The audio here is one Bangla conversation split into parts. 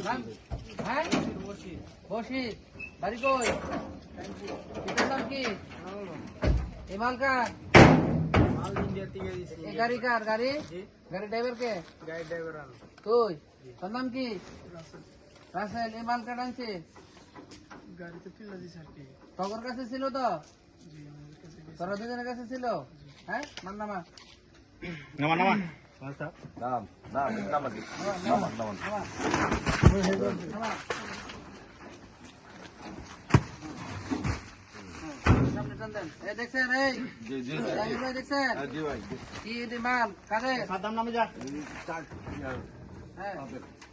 হ্যাঁ বসি বাড়ি কই এটার নাম কি এই মাল কার মাল ইন্ডিয়া থেকে দিছি এই গাড়ি কার গাড়ি গাড়ি ড্রাইভার কে গাইড ড্রাইভার আন তুই তোর নাম কি রাসেল এই মাল কার আনছে গাড়িতে তুলে দিছে আর কি তোর কাছে ছিল তো জি আমাদের কাছে তোর দুজনের কাছে ছিল হ্যাঁ মান নামা নামা নামা নাম নাম নাম নাম নাম নামা নামা সামনে টান দেন এই দেখছেন এই জি জি জাহিদ ভাই দেখছেন জি ভাই কি এই মাল কাদের সাদ্দাম নামে যা হ্যাঁ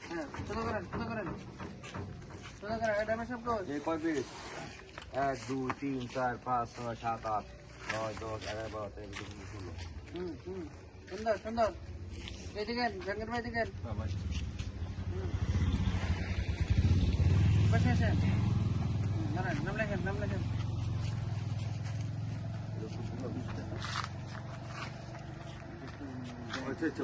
হ্যাঁ শুরু করেন এটা আমার সব কই এই কয় পিস 1 2 3 4 5 6 7 8 9 10 11 12 13 সুন্দর সুন্দর এদিকে জাঙ্গির ভাই দিকে ভাই বসে আসেন নাম লেখেন আচ্ছা আচ্ছা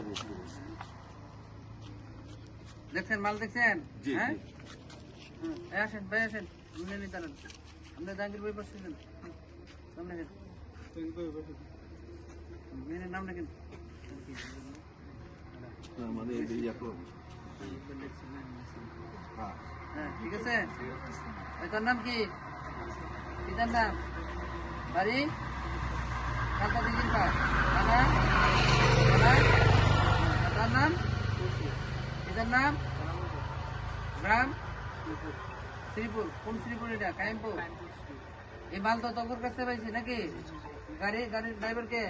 দেখছেন মাল দেখছেন জি হ্যাঁ জি আসেন ভাই আসেন নিয়ে নিতে পারেন আপনি জাঙ্গির ভাই বসেছিলেন নাম লেখেন নাম লেখেন আমাদের এই একটা হ্যাঁ হ্যাঁ ঠিক আছে তোর নাম কি পিতার নাম বাড়ি কালকা দিঘির পার থানা তার নাম পিতার নাম গ্রাম শ্রীপুর কোন শ্রীপুর এটা কাইমপুর এই মাল তো তোর কাছে পাইছি নাকি গাড়ির ড্রাইভার কে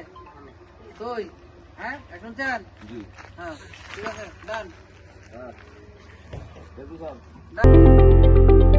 তুই হ্যাঁ শুনছেন জি হ্যাঁ ঠিক আছে ডান হ্যাঁ দেখো স্যার ডান